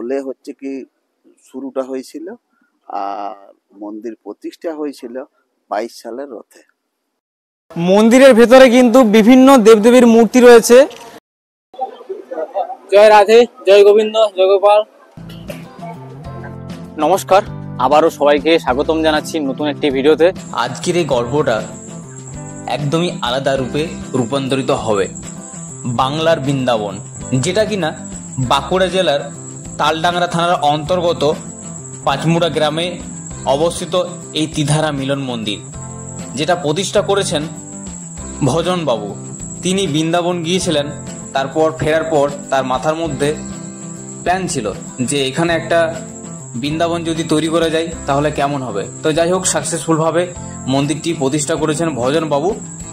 বলে হচ্ছে কি শুরুটা হয়েছিল, আর মন্দির প্রতিষ্ঠা হয়েছিল 22 সালের রথে। মন্দিরের ভেতরে কিন্তু বিভিন্ন দেবদেবীর মূর্তি রয়েছে। জয় রাধে, জয় গোবিন্দ, জয় গোপাল। নমস্কার, আবারও সবাইকে স্বাগতম জানাচ্ছি নতুন একটি ভিডিওতে। আজকের এই গল্পটা একদমই আলাদা রূপে রূপান্তরিত হবে। বাংলার বৃন্দাবন, যেটা কিনা বাঁকুড়া জেলার তালডাংরা থানার অন্তর্গত পাঁচমুড়া গ্রামে অবস্থিত এই ত্রিধারা মিলন মন্দির, যেটা প্রতিষ্ঠা করেছেন ভজনবাবু। তিনি বৃন্দাবন গিয়েছিলেন, তারপর ফেরার পর তার মাথার মধ্যে প্ল্যান ছিল যে এখানে একটা বৃন্দাবন যদি তৈরি করা যায় তাহলে কেমন হবে। তো যাই হোক, সাকসেসফুলভাবে মন্দিরটি প্রতিষ্ঠা করেছেন ভজনবাবু।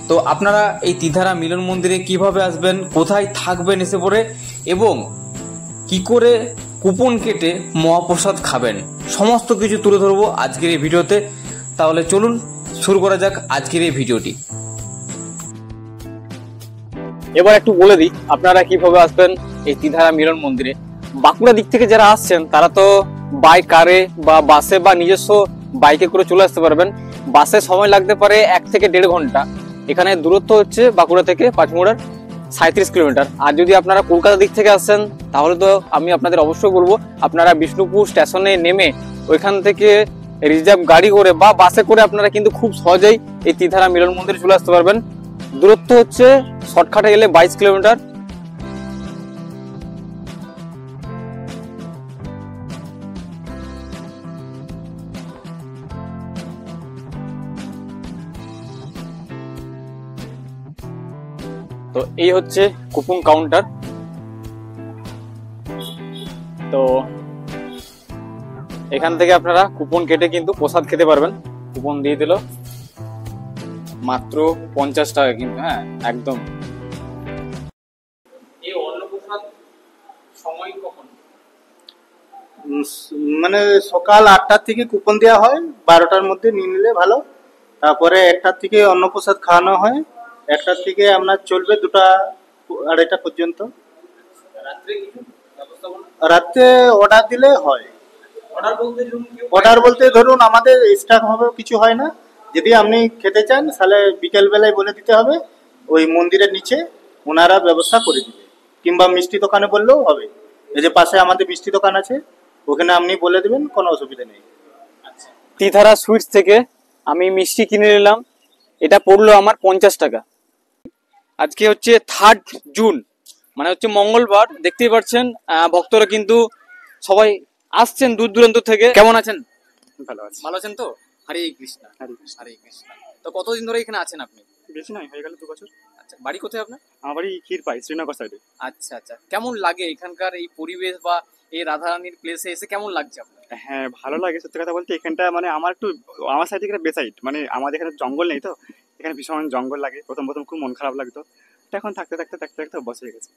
তো আপনারা এই ত্রিধারা মিলন মন্দিরে কিভাবে আসবেন, কোথায় থাকবেন এসে পড়ে, এবং কি করে কুপন কেটে মহাপ্রসাদ খাবেন, সমস্ত কিছু তুলে ধরবো আজকের এই ভিডিওতে। তাহলে চলুন শুরু করা যাক আজকের এই ভিডিওটি। এবার একটু বলে দিই আপনারা কিভাবে আসবেন এই ত্রিধারা মিলন মন্দিরে। বাঁকুড়া দিক থেকে যারা আসছেন তারা তো বাই কারে বা বাসে বা নিজস্ব বাইকে করে চলে আসতে পারবেন। বাসে সময় লাগতে পারে 1 থেকে 1.5 ঘন্টা। এখানে দূরত্ব হচ্ছে বাঁকুড়া থেকে পাঁচমুড়ার 37 কিলোমিটার। আর যদি আপনারা কলকাতা দিক থেকে আসছেন তাহলে তো আমি আপনাদের অবশ্যই বলবো আপনারা বিষ্ণুপুর স্টেশনে নেমে ওইখান থেকে রিজার্ভ গাড়ি করে বা বাসে করে আপনারা কিন্তু খুব সহজেই এই ত্রিধারা মিলন মন্দিরে চলে আসতে পারবেন। দূরত্ব হচ্ছে শর্টকাটে গেলে 22 কিলোমিটার। তো এই হচ্ছে কুপন কাউন্টার। তো এখান থেকে আপনারা কুপন কেটে কিন্তু প্রসাদ খেতে পারবেন। কুপন দিয়ে দিল মাত্র 50 টাকা, কিন্তু হ্যাঁ একদম। এই অন্নপ্রসাদ সময় কখন? মানে সকাল 8টার থেকে কুপন দেওয়া হয়, 12টার মধ্যে নিয়ে নিলে ভালো। তারপরে 1টার থেকে অন্নপ্রসাদ খাওয়ানো হয়, 1টার থেকে আপনার চলবে 2টা 2:30 পর্যন্ত। রাত্রে অর্ডার দিলে হয়। অর্ডার বলতে ধরুন আমাদের স্টাফ হবে কিছু হয় না। যদি আপনি খেতে চান তাহলে বিকেল বেলায় বলে দিতে হবে, ওই মন্দিরের নিচে ওনারা ব্যবস্থা করে দিবে। কিংবা মিষ্টি দোকানে বললেও হবে, এই যে পাশে আমাদের মিষ্টি দোকান আছে, ওখানে আপনি বলে দেবেন, কোনো অসুবিধা নেই। ত্রিধারা সুইটস থেকে আমি মিষ্টি কিনে নিলাম, এটা পড়লো আমার 50 টাকা। আজকে হচ্ছে 3 জুন, মানে হচ্ছে মঙ্গলবার। দেখতেই পাচ্ছেন ভক্তরা কিন্তু সবাই আসছেন দূর দূরান্ত থেকে। কেমন আছেন? ভালো আছে। ভালো আছেন তো? হরে কৃষ্ণ। হরে কৃষ্ণ। তো কতদিন ধরে এখানে আছেন আপনি? বেশি নয়, হয়ে গেল 2 বছর। আচ্ছা, বাড়ি কোথায় আপনার? আমার বাড়ি ক্ষীরপাই, শ্রীনগর সাইডে। আচ্ছা আচ্ছা, কেমন লাগে এখানকার এই পরিবেশ বা এই রাধারানীর প্লেসে এসে কেমন লাগছে আপনার? হ্যাঁ, ভালো লাগে। সত্যি কথা বলতে এখানটা মানে আমার সাইড থেকে বেসাইড, মানে আমাদের এখানে জঙ্গল নেই, তো এখানে ভীষণ জঙ্গল লাগে। প্রথম খুব মন খারাপ লাগতো, এখন থাকতে থাকতে অভ্যাস হয়ে গেছে।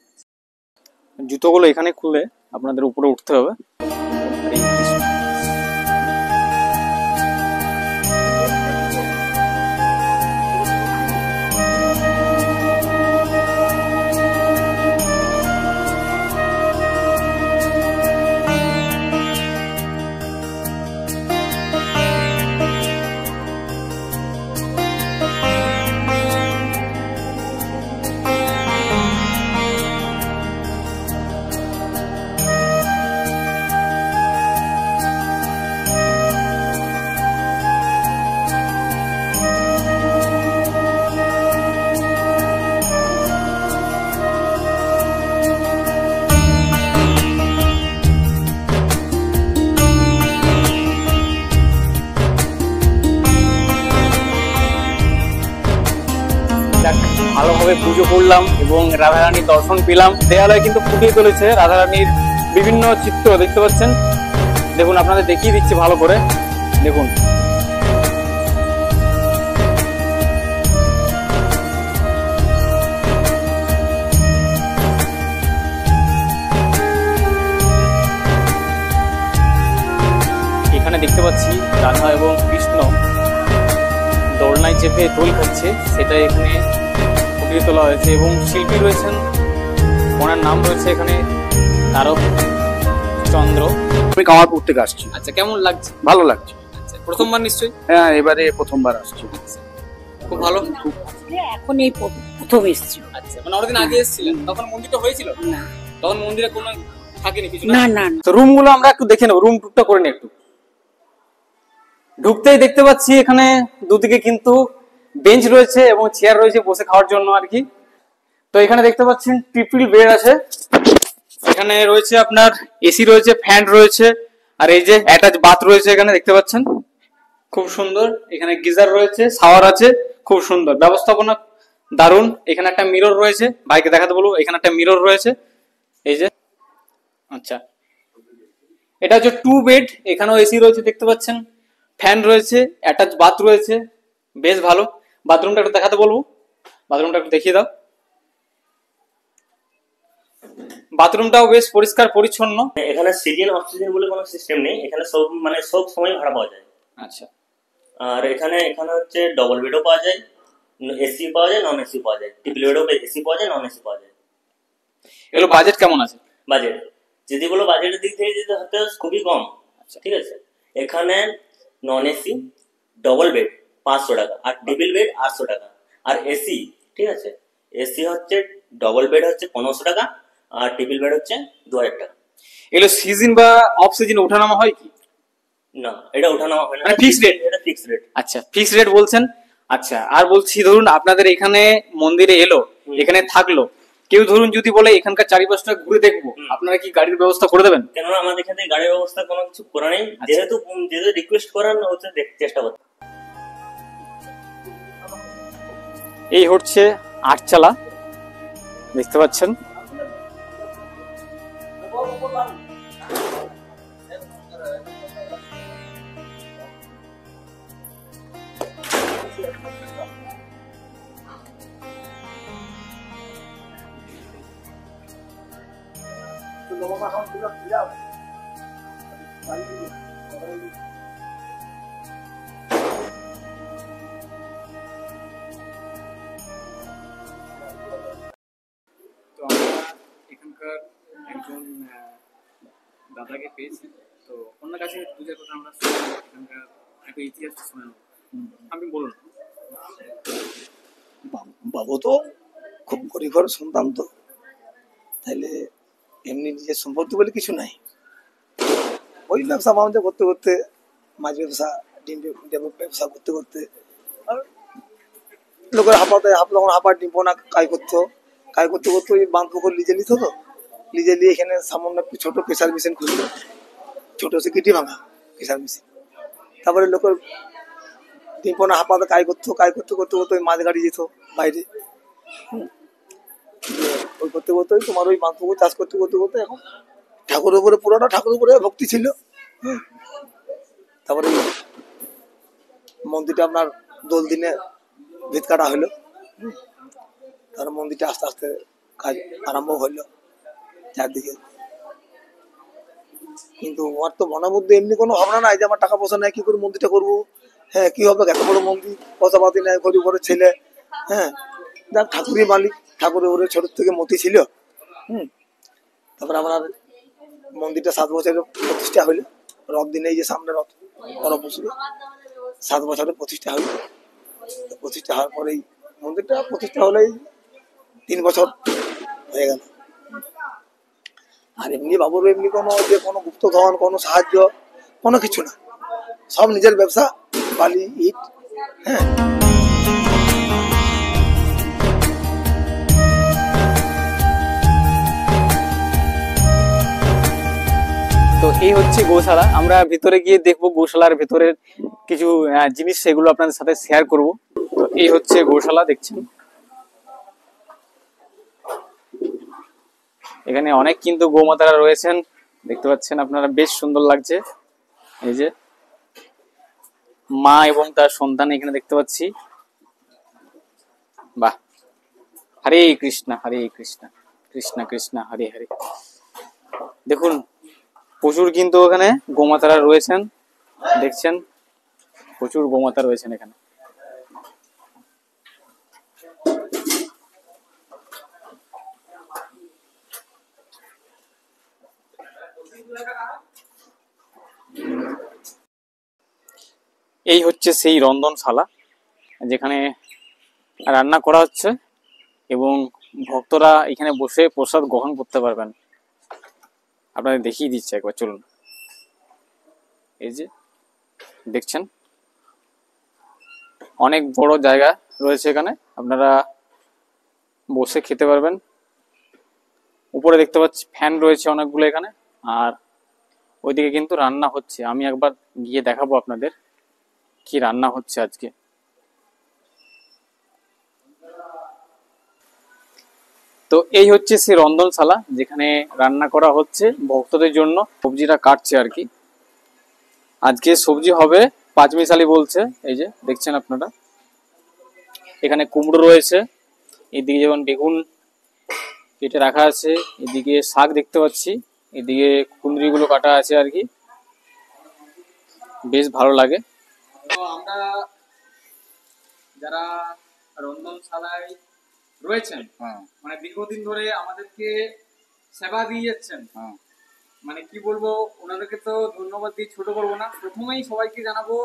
জুতোগুলো এখানে খুলে আপনাদের উপরে উঠতে হবে। ভালোভাবে পুজো করলাম এবং রাধারানীর দর্শন পেলাম। দেয়ালয়ে কিন্তু ফুটিয়ে তুলেছে রাধারানীর বিভিন্ন চিত্র, দেখতে পাচ্ছেন। দেখুন, আপনাদের দেখিয়ে দিচ্ছি ভালো করে, দেখুন। এখানে দেখতে পাচ্ছি রাধা এবং কৃষ্ণ দোলনায় চেপে দোল খাচ্ছে, সেটা এখানে ফুটিয়ে তোলা হয়েছে। এবং শিল্পী রয়েছেন, ওনার নাম রয়েছে এখানে তারক চন্দ্র। আমি কামারপুর থেকে আসছি। আচ্ছা, কেমন লাগছে? ভালো লাগছে। আচ্ছা, প্রথমবার নিশ্চয়ই? হ্যাঁ, এবারে প্রথমবার আসছি। আচ্ছা, খুব ভালো। এখন এই প্রথম এসেছি। আচ্ছা, মানে অনেকদিন আগে এসেছিলেন, তখন মন্দিরটা হয়েছিল? না তখন মন্দিরে কোনো থাকেনি কিছু? না না না। তো রুম গুলো আমরা একটু দেখে নেবো, রুম টুকটা করে নি একটু। ঢুকতেই দেখতে পাচ্ছি এখানে দুদিকে কিন্তু বেঞ্চ রয়েছে এবং চেয়ার রয়েছে বসে খাওয়ার জন্য আর কি। তো এখানে দেখতে পাচ্ছেন ট্রিপল বেড আছে, এখানে রয়েছে আপনার এসি রয়েছে, ফ্যান রয়েছে, আর এই যে অ্যাটাচ বাথ রয়েছে এখানে দেখতে পাচ্ছেন, খুব সুন্দর। এখানে গিজার রয়েছে, শাওয়ার আছে, খুব সুন্দর ব্যবস্থাপনা, দারুণ। এখানে একটা মিরর রয়েছে, ভাইকে দেখাতে বলবো, এখানে একটা মিরর রয়েছে এই যে। আচ্ছা, এটা হচ্ছে 2 বেড, এখানেও এসি রয়েছে দেখতে পাচ্ছেন, ফ্যান রয়েছে, অ্যাটাচ বাথ রয়েছে, বেশ ভালো। বাথরুমটা একটু দেখাতে বলবো, বাথরুমটা একটু দেখিয়ে দাও। বাথরুমটাও বেশ পরিষ্কার পরিচ্ছন্ন। এখানে সিজন অক্সিজেন বলে কোনো সিস্টেম নেই, এখানে সব মানে সব সময় ভাড়া পাওয়া যায়। আচ্ছা, আর এখানে হচ্ছে ডবল বেডও পাওয়া যায়, এসি পাওয়া যায়, নন এসি পাওয়া যায়। ট্রিপল বেডও এসি পাওয়া যায়, নন এসি পাওয়া যায়। এগুলো বাজেট কেমন আছে? বাজেট যদি বলো বাজেটের দিক থেকে যেতে হতে খুবই কম। আচ্ছা, ঠিক আছে। এখানে নন এসি ডবল বেড 500 টাকা, আর ট্রিপল বেড 800 টাকা, আর এসি, ঠিক আছে, এসি হচ্ছে ডবল বেড হচ্ছে 1500 টাকা, আর ট্রিপল বেড হচ্ছে 2000 টাকা। এগুলো সিজন বা অফ সিজন ওঠানামা হয় কি? না, এটা ওঠানামা হয় না, ফিক্সড রেট। এটা ফিক্সড রেট। আচ্ছা, ফিক্সড রেট বলছেন। আচ্ছা, আর বলছি ধরুন আপনাদের এখানে মন্দিরে এলো, এখানে থাকলো, কেউ ধরুন যদি বলে এখানকার চারিপাশটা ঘুরে দেখবো, আপনারা কি গাড়ির ব্যবস্থা করে দেবেন? কেননা আমাদের এখানে গাড়ির ব্যবস্থা কোনো কিছু করা নেই, যেহেতু রিকোয়েস্ট করার হচ্ছে চেষ্টা করতে। এই হচ্ছে আটচালা, দেখতে পাচ্ছেন। তো আমরা এখানকার একজন দাদাকে পেয়েছি, তো ওনার কাছে পূজার কথা আমরা শুনলাম, এখানকার একটা ইতিহাস শুনলাম, আপনি বলুন। বাবু তো খুব গরিব ঘরের সন্তান, তো তাইলে এমনি নিজের সম্পত্তি বলে কিছু নাই, ওই ব্যবসা বাণিজ্য করতে করতে, মাছ ব্যবসা, ডিম ব্যবসা করতে করতে, আর লোকের হাঁপাতে যখন হাঁপার ডিম পোনা কাজ করতো, কাজ করতে করতে ওই বাঁধ পুকুর লিজে নিত, তো লিজে নিয়ে এখানে সামান্য একটু ছোট প্রেসার মেশিন খুললো, ছোট হচ্ছে কিটি ভাঙা প্রেসার মেশিন। তারপরে লোকের ডিম পোনা হাঁপাতে কাজ করতো, কাজ করতে করতে করতে ওই মাছ গাড়ি যেত বাইরে, ওই করতে করতে তোমার ওই বাঁধ পুকুর চাষ করতে করতে করতে এখন ঠাকুরের উপরে, পুরোটা ঠাকুরের উপরে ভক্তি ছিল। তারপরে মন্দিরটা আপনার দোল দিনে ভিত কাটা হলো, তার মন্দিরটা আস্তে আস্তে কাজ আরম্ভ হইলো চারদিকে। কিন্তু আমার তো মনের মধ্যে এমনি কোনো ভাবনা নাই যে আমার টাকা পয়সা নাই, কি করে মন্দিরটা করবো, হ্যাঁ কি হবে, এত বড় মন্দির, পয়সা পাতি নাই, গরিব ঘরের ছেলে, হ্যাঁ দেখ ঠাকুরই মালিক, ঠাকুরের উপরে ছোট থেকে মতি ছিল। তারপরে আমার মন্দিরটা 7 বছরের প্রতিষ্ঠা হইলো, রথ দিনে এই যে সামনে রথ পরব বসবে, 7 বছরের প্রতিষ্ঠা হইলো। প্রতিষ্ঠা হওয়ার পরেই মন্দিরটা প্রতিষ্ঠা হলেই 3 বছর হয়ে গেল। আর এমনি বাবুর এমনি কোনো যে কোনো গুপ্তধন, কোনো সাহায্য, কোনো কিছু না, সব নিজের ব্যবসা, বালি ইট। হ্যাঁ, তো এই হচ্ছে গৌশালা, আমরা ভিতরে গিয়ে দেখবো গৌশালার ভেতরের কিছু জিনিস, সেগুলো আপনাদের সাথে শেয়ার করব। তো এই হচ্ছে গৌশালা, দেখছেন এখানে অনেক কিন্তু গোমাতারা রয়েছেন, দেখতে পাচ্ছেন আপনারা, বেশ সুন্দর লাগছে। এই যে মা এবং তার সন্তান এখানে দেখতে পাচ্ছি, বাহ, হরে কৃষ্ণ হরে কৃষ্ণ কৃষ্ণ কৃষ্ণ হরে হরে। দেখুন প্রচুর কিন্তু ওখানে গোমাতারা রয়েছেন, দেখছেন প্রচুর গোমাতা রয়েছেন এখানে। এই হচ্ছে সেই রন্ধনশালা যেখানে রান্না করা হচ্ছে এবং ভক্তরা এখানে বসে প্রসাদ গ্রহণ করতে পারবেন। আপনাদের দেখিয়ে দিচ্ছে একবার, চলুন। এই যে দেখছেন অনেক বড় জায়গা রয়েছে এখানে, আপনারা বসে খেতে পারবেন। উপরে দেখতে পাচ্ছি ফ্যান রয়েছে অনেকগুলো এখানে, আর ওইদিকে কিন্তু রান্না হচ্ছে। আমি একবার গিয়ে দেখাবো আপনাদের কি রান্না হচ্ছে আজকে। তো এই হচ্ছে সেই রন্ধনশালা যেখানে রান্না করা হচ্ছে ভক্তদের জন্য। সবজিটা কাটছে আর কি। আজকে সবজি হবে পাঁচমিশালি বলছে, এই যে দেখছেন আপনারা। এখানে কুমড়ো রয়েছে, এদিকে যেমন বেগুন কেটে রাখা আছে, এদিকে শাক দেখতে পাচ্ছি, এদিকে কুঁদরিগুলো কাটা আছে আর কি, বেশ ভালো লাগে। তো আমরা যারা রন্ধনশালায় রয়েছেন, মানে দীর্ঘদিন ধরে আমাদেরকে সেবা দিয়ে যাচ্ছেন, মানে কি বলবো, ওনাদেরকে তো ধন্যবাদ দিয়ে ছোট করবো না। প্রথমেই সবাইকে জানাবো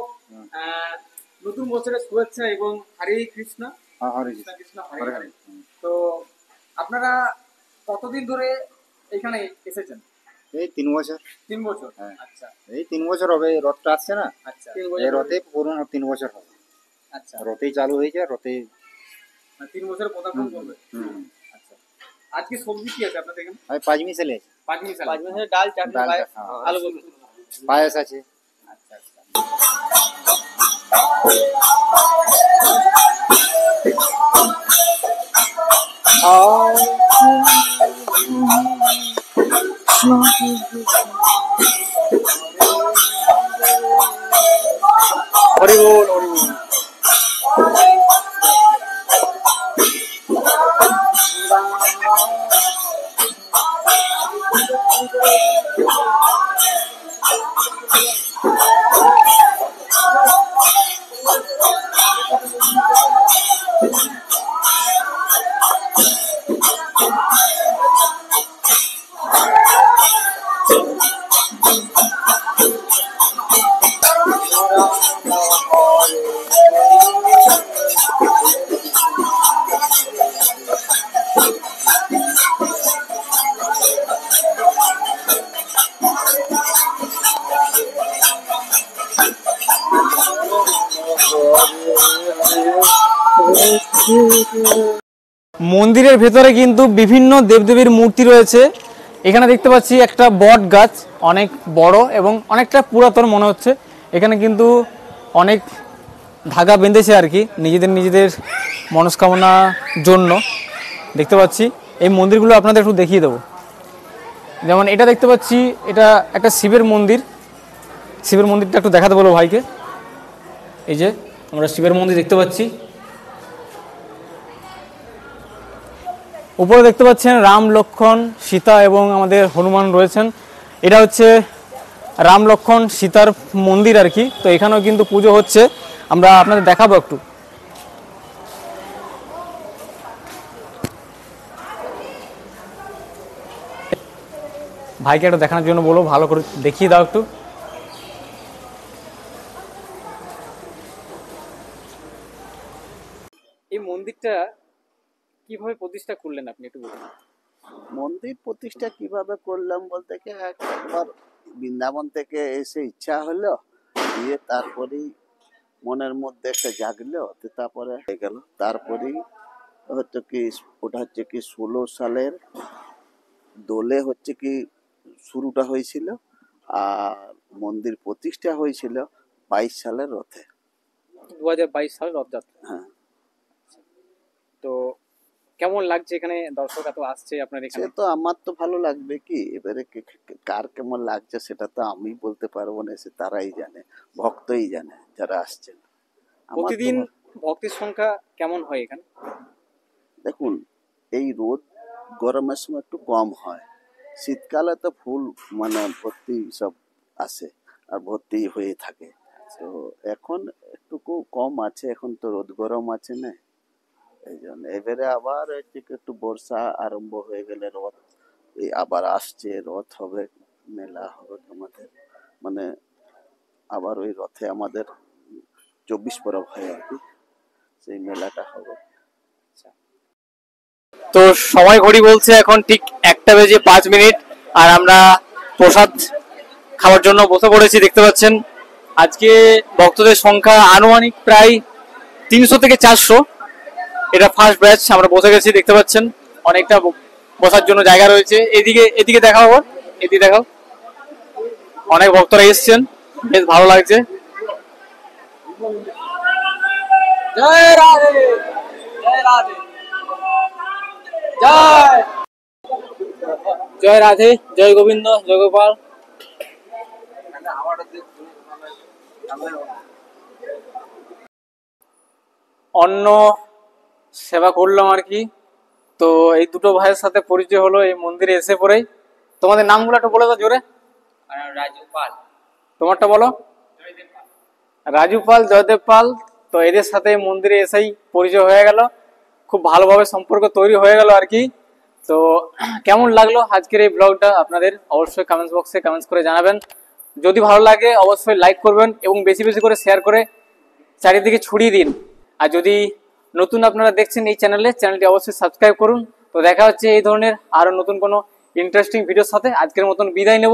নতুন বছরের শুভেচ্ছা এবং হরে কৃষ্ণ। কৃষ্ণ কৃষ্ণ হরে হরে। তো আপনারা কতদিন ধরে এখানে এসেছেন? এই 3 বছর। 3 বছর? হ্যাঁ। আচ্ছা, এই 3 বছর হবে, রথটা আসছে না। আচ্ছা, এই রথে পুরো 3 বছর হবে। আচ্ছা, রথেই চালু হয়েছে, রথে 3 বছর পদার্পণ করবে। আচ্ছা, আজকে সবজি কি আছে আপনাদের এখানে? আর পাঁচমিশালি আছে, পাঁচমিশালি ডাল, চাটনি, ডাল, পায়েস, হ্যাঁ। আলু ভর্তা, পায়েস আছে। আচ্ছা আচ্ছা। হরি বল, হরি বল। মন্দিরের ভেতরে কিন্তু বিভিন্ন দেবদেবীর মূর্তি রয়েছে। এখানে দেখতে পাচ্ছি একটা বট গাছ, অনেক বড় এবং অনেকটা পুরাতন মনে হচ্ছে। এখানে কিন্তু অনেক ধাগা বেঁধেছে আর কি নিজেদের মনস্কামনার জন্য। দেখতে পাচ্ছি এই মন্দিরগুলো আপনাদের একটু দেখিয়ে দেবো। যেমন এটা দেখতে পাচ্ছি, এটা একটা শিবের মন্দির। শিবের মন্দিরটা একটু দেখাতে বলবো ভাইকে। এই যে আমরা শিবের মন্দির দেখতে পাচ্ছি। উপরে দেখতে পাচ্ছেন রাম, লক্ষ্মণ, সীতা এবং আমাদের হনুমান রয়েছেন। এটা হচ্ছে রাম, লক্ষ্মণ, সীতার মন্দির আর কি। তো এখানেও কিন্তু পুজো হচ্ছে, আমরা আপনাদের দেখাবো একটু। ভাইকে একটু দেখানোর জন্য বলো, ভালো করে দেখিয়ে দাও একটু। এই মন্দিরটা কিভাবে প্রতিষ্ঠা করলেন আপনি একটু বলুন। মন্দির প্রতিষ্ঠা কিভাবে করলাম বলতে কি, একবার বৃন্দাবন থেকে এসে ইচ্ছা হলো, দিয়ে তারপরেই মনের মধ্যে একটা জাগলো, তো তারপরে হয়ে গেল। তারপরেই হচ্ছে কি, ওটা হচ্ছে কি 16 সালের দোলে হচ্ছে কি শুরুটা হয়েছিল, আর মন্দির প্রতিষ্ঠা হয়েছিল 22 সালের রথে। 2022 সালের রথযাত্রা। হ্যাঁ। তো কেমন লাগছে এখানে? দর্শক এত আসছে আপনার এখানে। সে তো আমার তো ভালো লাগবে কি, এবারে কার কেমন লাগছে সেটা তো আমি বলতে পারবো না, সে তারাই জানে, ভক্তই জানে যারা আসছেন। প্রতিদিন ভক্তের সংখ্যা কেমন হয় এখানে? দেখুন, এই রোদ গরমের সময় একটু কম হয়, শীতকালে তো ফুল মানে ভর্তি সব আসে আর ভর্তি হয়ে থাকে। তো এখন একটু কম আছে, এখন তো রোদ গরম আছে না, এই জন্য। এবারে আবার একটু বর্ষা আরম্ভ হয়ে গেলে রথ এই আবার আসছে, রথ হবে, মেলা হবে আমাদের, মানে আবার ওই রথে আমাদের 24 পরব হয় আর কি, সেই মেলাটা হবে। তো সময় ঘড়ি বলছে এখন ঠিক 1:05, আর আমরা প্রসাদ খাওয়ার জন্য বসে পড়েছি। দেখতে পাচ্ছেন আজকে ভক্তদের সংখ্যা আনুমানিক প্রায় 300 থেকে 400। এটা ফার্স্ট ব্যাচ, আমরা বসে গেছি। দেখতে পাচ্ছেন অনেকটা বসার জন্য জায়গা রয়েছে। এদিকে দেখাও, এদিকে দেখাও, অনেক ভক্তরা এসছেন, বেশ ভালো লাগছে। জয় রাধে, জয় রাধে, জয় জয় রাধে, জয় গোবিন্দ, জয় গোপাল। অন্ন সেবা করলাম আর কি। তো এই দুটো ভাইয়ের সাথে পরিচয় হলো এই মন্দিরে এসে পরেই। তোমাদের নামগুলো একটু বলে দাও জোরে। রাজু পাল। তোমারটা বলো। রাজু পাল, জয়দেব পাল। তো এদের সাথে মন্দিরে এসেই পরিচয় হয়ে গেল, খুব ভালোভাবে সম্পর্ক তৈরি হয়ে গেল আর কি। তো কেমন লাগলো আজকের এই ব্লগটা আপনাদের অবশ্যই কমেন্টস বক্সে কমেন্টস করে জানাবেন। যদি ভালো লাগে অবশ্যই লাইক করবেন এবং বেশি বেশি করে শেয়ার করে চারিদিকে ছড়িয়ে দিন। আর যদি নতুন আপনারা দেখছেন এই চ্যানেলটি অবশ্যই সাবস্ক্রাইব করুন। তো দেখা হচ্ছে এই ধরনের আরো নতুন কোনো ইন্টারেস্টিং ভিডিওর সাথে। আজকের মতন বিদায় নেব।